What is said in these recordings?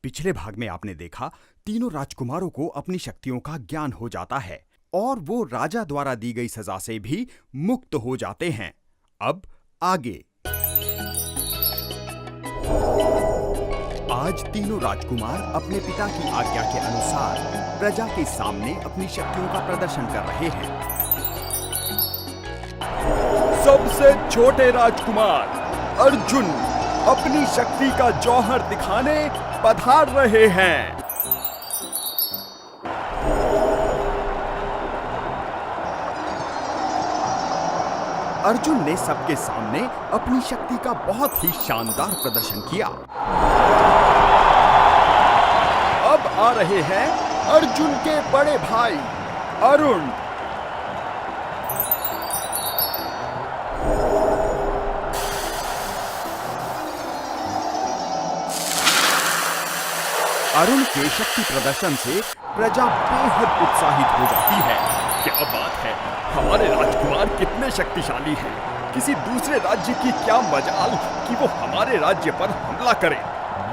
पिछले भाग में आपने देखा तीनों राजकुमारों को अपनी शक्तियों का ज्ञान हो जाता है और वो राजा द्वारा दी गई सजा से भी मुक्त हो जाते हैं। अब आगे। आज तीनों राजकुमार अपने पिता की आज्ञा के अनुसार प्रजा के सामने अपनी शक्तियों का प्रदर्शन कर रहे हैं। सबसे छोटे राजकुमार अर्जुन अपनी शक्ति का जौहर दिखाने पधार रहे हैं। अर्जुन ने सबके सामने अपनी शक्ति का बहुत ही शानदार प्रदर्शन किया। अब आ रहे हैं अर्जुन के बड़े भाई अरुण। अरुण के शक्ति प्रदर्शन से प्रजा बेहद उत्साहित हो जाती है। क्या बात है, हमारे राजकुमार कितने शक्तिशाली हैं। किसी दूसरे राज्य की क्या मजाल कि वो हमारे राज्य पर हमला करे।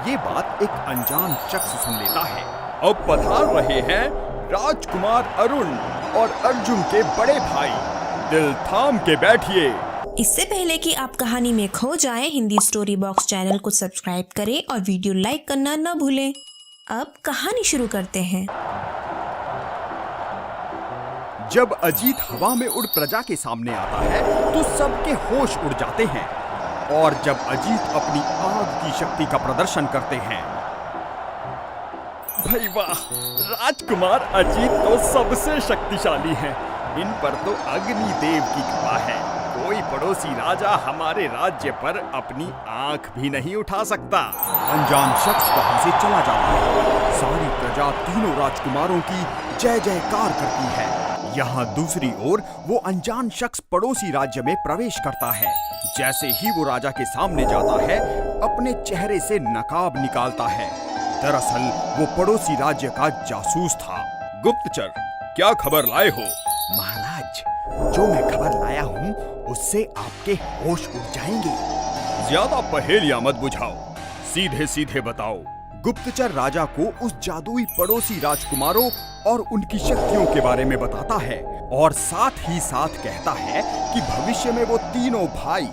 ये बात एक अनजान शख्स सुन लेता है। अब पधार रहे हैं राजकुमार अरुण और अर्जुन के बड़े भाई। दिल थाम के बैठिए। इससे पहले कि आप कहानी में खो जाएं, हिंदी स्टोरी बॉक्स चैनल को सब्सक्राइब करें और वीडियो लाइक करना न भूलें। अब कहानी शुरू करते हैं। जब अजीत हवा में उड़ प्रजा के सामने आता है तो सबके होश उड़ जाते हैं और जब अजीत अपनी आग की शक्ति का प्रदर्शन करते हैं, भाई वाह, राजकुमार अजीत तो सबसे शक्तिशाली हैं। इन पर तो अग्नि देव की कृपा है। कोई पड़ोसी राजा हमारे राज्य पर अपनी आंख भी नहीं उठा सकता। अनजान शख्स वहां से चला जाता है। सारी प्रजा तीनों राजकुमारों की जय जयकार करती है। यहाँ दूसरी ओर वो अनजान शख्स पड़ोसी राज्य में प्रवेश करता है। जैसे ही वो राजा के सामने जाता है, अपने चेहरे से नकाब निकालता है। दरअसल वो पड़ोसी राज्य का जासूस था। गुप्तचर, क्या खबर लाए हो? महाराज, जो मैं खबर लाया हूँ उससे आपके होश उड़ जाएंगे। ज्यादा पहेलियां मत बुझाओ, सीधे सीधे बताओ। गुप्तचर राजा को उस जादुई पड़ोसी राजकुमारों और उनकी शक्तियों के बारे में बताता है और साथ ही साथ कहता है कि भविष्य में वो तीनों भाई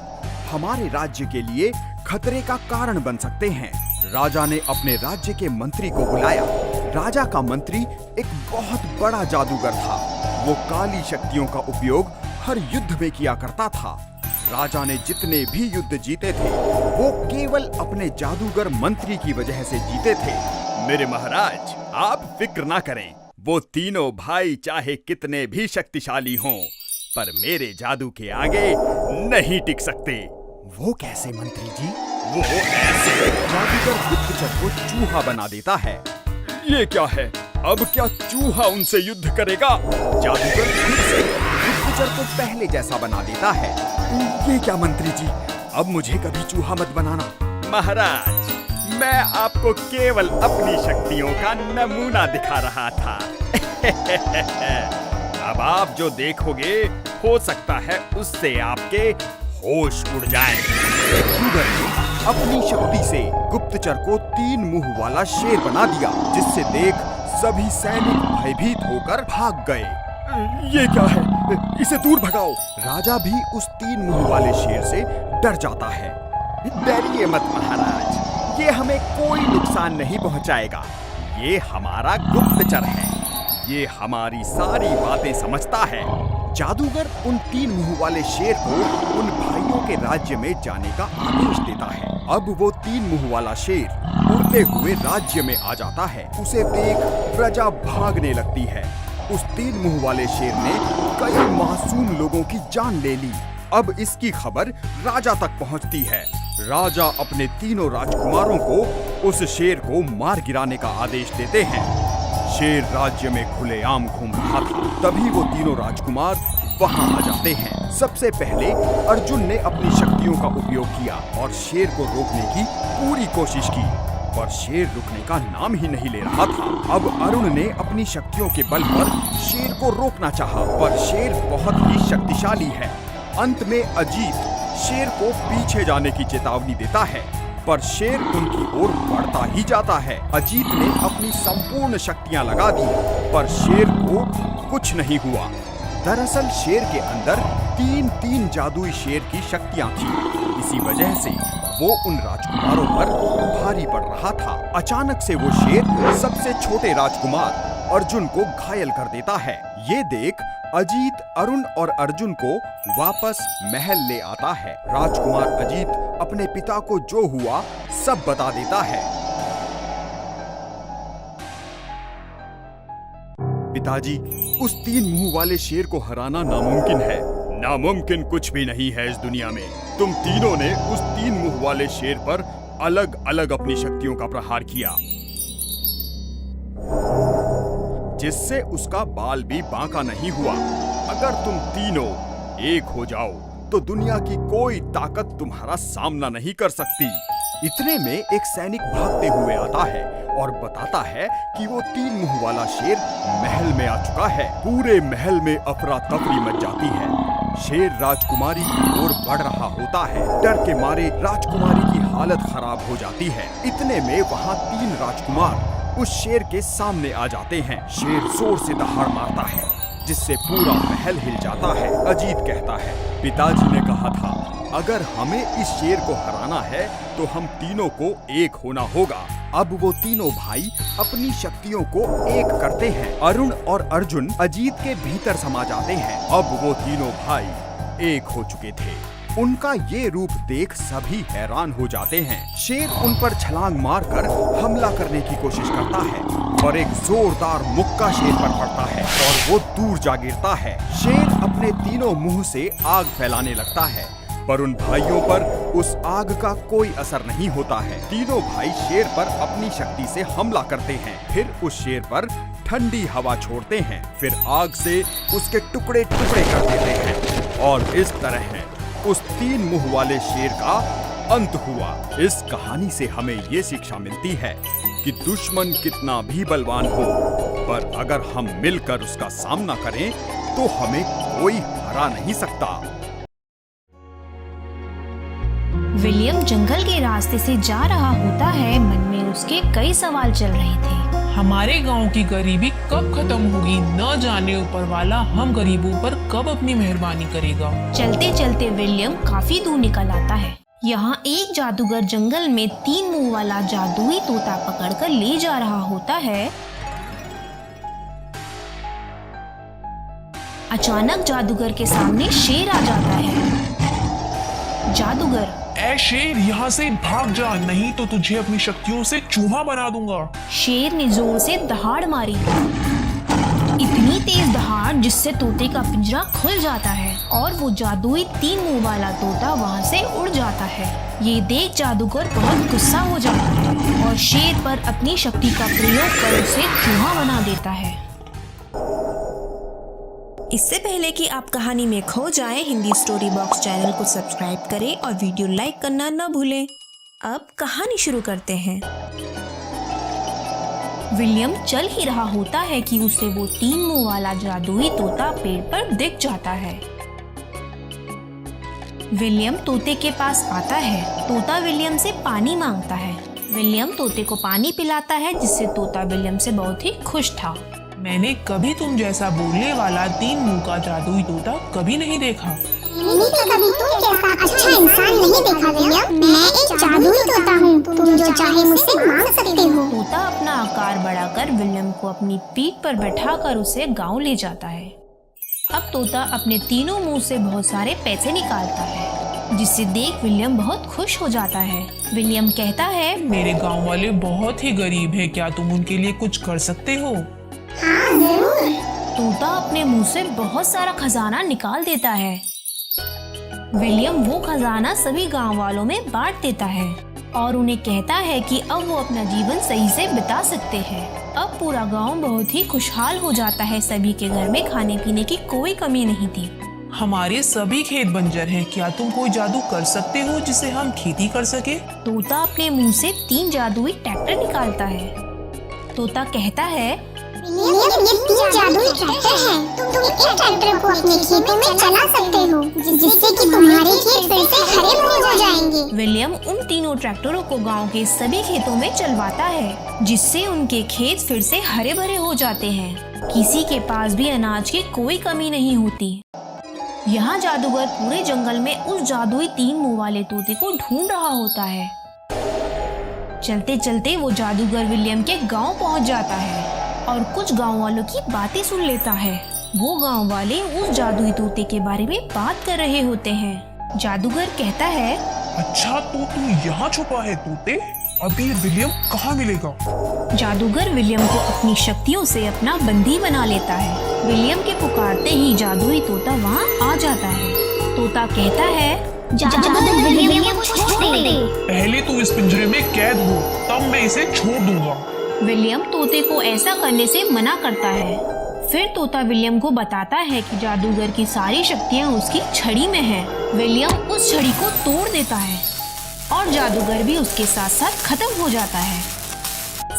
हमारे राज्य के लिए खतरे का कारण बन सकते हैं। राजा ने अपने राज्य के मंत्री को बुलाया। राजा का मंत्री एक बहुत बड़ा जादूगर था। वो काली शक्तियों का उपयोग हर युद्ध में किया करता था। राजा ने जितने भी युद्ध जीते थे वो केवल अपने जादूगर मंत्री की वजह से जीते थे। मेरे महाराज, आप फिक्र ना करें। वो तीनों भाई चाहे कितने भी शक्तिशाली हों, पर मेरे जादू के आगे नहीं टिक सकते। वो कैसे मंत्री जी? वो ऐसे। जादूगर गुप्तचर को चूहा बना देता है। ये क्या है? अब क्या चूहा उनसे युद्ध करेगा? जादूगर फिर से गुप्तचर को पहले जैसा बना देता है। ये क्या मंत्री जी, अब मुझे कभी चूहा मत बनाना। महाराज, मैं आपको केवल अपनी शक्तियों का नमूना दिखा रहा था। अब आप जो देखोगे हो सकता है उससे आपके होश उड़ जाए। जादूगर ने अपनी शक्ति से गुप्तचर को 3 मुंह वाला शेर बना दिया, जिससे देख सभी सैनिक भयभीत होकर भाग गए। ये क्या है? इसे दूर भगाओ। राजा भी उस 3 मुंह वाले शेर से डर जाता है। डरिए मत महाराज, ये हमें कोई नुकसान नहीं पहुंचाएगा। ये हमारा गुप्तचर है। ये हमारी सारी बातें समझता है। जादूगर उन 3 मुंह वाले शेर को उन भाइयों के राज्य में जाने का आदेश देता है। अब वो 3 मुंह वाला शेर उड़ते हुए राज्य में आ जाता है। उसे देख प्रजा भागने लगती है। उस 3 मुंह वाले शेर ने कई मासूम लोगों की जान ले ली। अब इसकी खबर राजा तक पहुंचती है। राजा अपने तीनों राजकुमारों को उस शेर को मार गिराने का आदेश देते हैं। शेर राज्य में खुलेआम घूम रहा था। तभी वो तीनों राजकुमार वहां आ जाते हैं। सबसे पहले अर्जुन ने अपनी शक्तियों का उपयोग किया और शेर को रोकने की पूरी कोशिश की, पर शेर रुकने का नाम ही नहीं ले रहा था। अब अरुण ने अपनी शक्तियों के बल पर शेर को रोकना चाहा, पर शेर बहुत ही शक्तिशाली है। अंत में अजीत शेर को पीछे जाने की चेतावनी देता है। पर शेर उनकी ओर बढ़ता ही जाता है। अजीत ने अपनी संपूर्ण शक्तियां लगा दी, पर शेर को कुछ नहीं हुआ। दरअसल शेर के अंदर तीन जादुई शेर की शक्तियां थी। इसी वजह से वो उन राजकुमारों पर भारी पड़ रहा था। अचानक से वो शेर सबसे छोटे राजकुमार अर्जुन को घायल कर देता है। ये देख अजीत अरुण और अर्जुन को वापस महल ले आता है। राजकुमार अजीत अपने पिता को जो हुआ सब बता देता है। पिताजी, उस 3 मुंह वाले शेर को हराना नामुमकिन है। नामुमकिन कुछ भी नहीं है इस दुनिया में। तुम तीनों ने उस 3 मुंह वाले शेर पर अलग अलग अपनी शक्तियों का प्रहार किया, जिससे उसका बाल भी बांका नहीं हुआ। अगर तुम तीनों एक हो जाओ तो दुनिया की कोई ताकत तुम्हारा सामना नहीं कर सकती। इतने में एक सैनिक भागते हुए आता है और बताता है कि वो 3 मुंह वाला शेर महल में आ चुका है। पूरे महल में अफरा तफरी मच जाती है। शेर राजकुमारी की ओर बढ़ रहा होता है। डर के मारे राजकुमारी की हालत खराब हो जाती है। इतने में वहाँ 3 राजकुमार उस शेर के सामने आ जाते हैं। शेर जोर से दहाड़ मारता है, जिससे पूरा महल हिल जाता है। अजीत कहता है, पिताजी ने कहा था अगर हमें इस शेर को हराना है तो हम तीनों को एक होना होगा। अब वो तीनों भाई अपनी शक्तियों को एक करते हैं। अरुण और अर्जुन अजीत के भीतर समा जाते हैं। अब वो तीनों भाई एक हो चुके थे। उनका ये रूप देख सभी हैरान हो जाते हैं। शेर उन पर छलांग मारकर हमला करने की कोशिश करता है, पर एक जोरदार मुक्का शेर पर पड़ता है और वो दूर जा गिरता है। शेर अपने तीनों मुंह से आग फैलाने लगता है, पर उन भाइयों पर उस आग का कोई असर नहीं होता है। तीनों भाई शेर पर अपनी शक्ति से हमला करते हैं, फिर उस शेर पर ठंडी हवा छोड़ते हैं, फिर आग से उसके टुकड़े टुकड़े कर देते हैं। और इस तरह उस 3 मुंह वाले शेर का अंत हुआ। इस कहानी से हमें ये शिक्षा मिलती है कि दुश्मन कितना भी बलवान हो, पर अगर हम मिलकर उसका सामना करें तो हमें कोई हरा नहीं सकता। विलियम जंगल के रास्ते से जा रहा होता है। मन में उसके कई सवाल चल रहे थे। हमारे गांव की गरीबी कब खत्म होगी, न जाने ऊपर वाला हम गरीबों पर कब अपनी मेहरबानी करेगा। चलते चलते विलियम काफी दूर निकल आता है। यहाँ एक जादूगर जंगल में 3 मुंह वाला जादुई तोता पकड़कर ले जा रहा होता है। अचानक जादूगर के सामने शेर आ जाता है। जादूगर, ऐ शेर, यहाँ से भाग जा, नहीं तो तुझे अपनी शक्तियों से चूहा बना दूंगा। शेर ने जोर से दहाड़ मारी, इतनी तेज दहाड़ जिससे तोते का पिंजरा खुल जाता है और वो जादुई 3 मुंह वाला तोता वहाँ से उड़ जाता है। ये देख जादूगर बहुत गुस्सा हो जाता है और शेर पर अपनी शक्ति का प्रयोग कर उसे चूहा बना देता है। इससे पहले कि आप कहानी में खो जाएं, हिंदी स्टोरी बॉक्स चैनल को सब्सक्राइब करें और वीडियो लाइक करना न भूलें। अब कहानी शुरू करते हैं। विलियम चल ही रहा होता है कि उसे वो 3 मुंह वाला जादुई तोता पेड़ पर दिख जाता है। विलियम तोते के पास आता है। तोता विलियम से पानी मांगता है। विलियम तोते को पानी पिलाता है, जिससे तोता विलियम से बहुत ही खुश था। मैंने कभी तुम जैसा बोलने वाला 3 मुंह का जादुई तोता कभी नहीं देखा। मैंने कभी तुम जैसा अच्छा इंसान नहीं देखा विलियम। मैं एक जादुई तोता हूँ, तुम जो चाहे मुझसे मांग सकते हो। तोता अपना आकार बढ़ाकर विलियम को अपनी पीठ पर बैठाकर उसे गांव ले जाता है। अब तोता अपने तीनों मुंह से बहुत सारे पैसे निकालता है, जिसे देख विलियम बहुत खुश हो जाता है। विलियम कहता है, मेरे गांव वाले बहुत ही गरीब हैं, क्या तुम उनके लिए कुछ कर सकते हो? हाँ जरूर। तोता अपने मुंह से बहुत सारा खजाना निकाल देता है। विलियम वो खजाना सभी गांव वालों में बांट देता है और उन्हें कहता है कि अब वो अपना जीवन सही से बिता सकते हैं। अब पूरा गांव बहुत ही खुशहाल हो जाता है। सभी के घर में खाने पीने की कोई कमी नहीं थी। हमारे सभी खेत बंजर हैं, क्या तुम कोई जादू कर सकते हो जिससे हम खेती कर सके? तोता अपने मुंह से 3 जादुई ट्रैक्टर निकालता है। तोता कहता है, विलियम, ये 3 जादुई ट्रैक्टर हैं। तुम एक ट्रैक्टर को अपने खेतों में चला सकते हो, जिससे कि तुम्हारे खेत फिर से हरे भरे हो जाएंगे। विलियम उन तीनों ट्रैक्टरों को गांव के सभी खेतों में चलवाता है, जिससे उनके खेत फिर से हरे भरे हो जाते हैं। किसी के पास भी अनाज की कोई कमी नहीं होती। यहाँ जादूगर पूरे जंगल में उस जादुई 3 मुंह वाले तोते को ढूंढ रहा होता है। चलते चलते वो जादूगर विलियम के गांव पहुंच जाता है और कुछ गांव वालों की बातें सुन लेता है। वो गांव वाले उस जादुई तोते के बारे में बात कर रहे होते हैं। जादूगर कहता है, अच्छा तो तू यहाँ छुपा है तोते, अभी विलियम कहाँ मिलेगा? जादूगर विलियम को अपनी शक्तियों से अपना बंदी बना लेता है। विलियम के पुकारते ही जादुई तोता वहाँ आ जाता है। तोता कहता है, जादूगर विलियम को छोड़ दे। पहले तू इस पिंजरे में कैद हो, तब मैं इसे छोड़ दूंगा। विलियम तोते को ऐसा करने से मना करता है। फिर तोता विलियम को बताता है कि जादूगर की सारी शक्तियाँ उसकी छड़ी में हैं। विलियम उस छड़ी को तोड़ देता है और जादूगर भी उसके साथ साथ खत्म हो जाता है।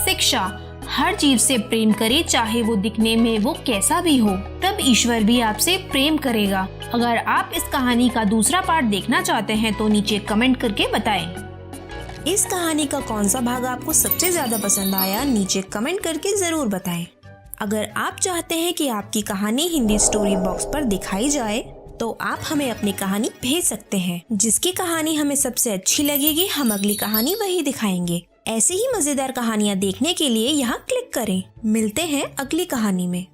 शिक्षा: हर जीव से प्रेम करे, चाहे वो दिखने में वो कैसा भी हो, तब ईश्वर भी आपसे प्रेम करेगा। अगर आप इस कहानी का दूसरा पार्ट देखना चाहते हैं तो नीचे कमेंट करके बताएं। इस कहानी का कौन सा भाग आपको सबसे ज्यादा पसंद आया, नीचे कमेंट करके जरूर बताएं। अगर आप चाहते हैं कि आपकी कहानी हिंदी स्टोरी बॉक्स पर दिखाई जाए तो आप हमें अपनी कहानी भेज सकते हैं। जिसकी कहानी हमें सबसे अच्छी लगेगी हम अगली कहानी वही दिखाएंगे। ऐसे ही मजेदार कहानियाँ देखने के लिए यहाँ क्लिक करें। मिलते हैं अगली कहानी में।